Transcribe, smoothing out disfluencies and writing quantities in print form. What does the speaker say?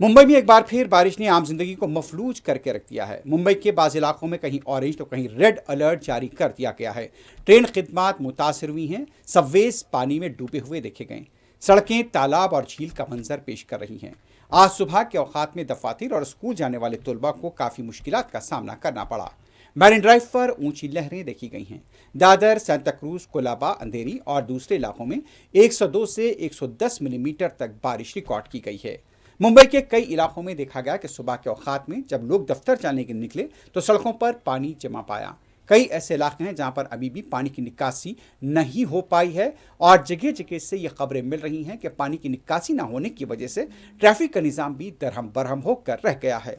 मुंबई में एक बार फिर बारिश ने आम जिंदगी को मफलूज करके रख दिया है। मुंबई के बाज़ इलाकों में कहीं ऑरेंज तो कहीं रेड अलर्ट जारी कर दिया गया है। ट्रेन खिदमात मुतासर हुई हैं। सबवेज पानी में डूबे हुए देखे गए। सड़कें तालाब और झील का मंजर पेश कर रही हैं। आज सुबह के औकात में दफातर और स्कूल जाने वाले तलबा को काफ़ी मुश्किलात का सामना करना पड़ा। मैरिन ड्राइव पर ऊंची लहरें देखी गई हैं। दादर, सांता क्रूज, कोलाबा, अंधेरी और दूसरे इलाकों में 102 से 110 मिलीमीटर तक बारिश रिकॉर्ड की गई है। मुंबई के कई इलाकों में देखा गया कि सुबह के औकात में जब लोग दफ्तर जाने के निकले तो सड़कों पर पानी जमा पाया। कई ऐसे इलाके हैं जहां पर अभी भी पानी की निकासी नहीं हो पाई है और जगह जगह से ये खबरें मिल रही हैं कि पानी की निकासी ना होने की वजह से ट्रैफिक का निज़ाम भी दरहम बरहम होकर रह गया है।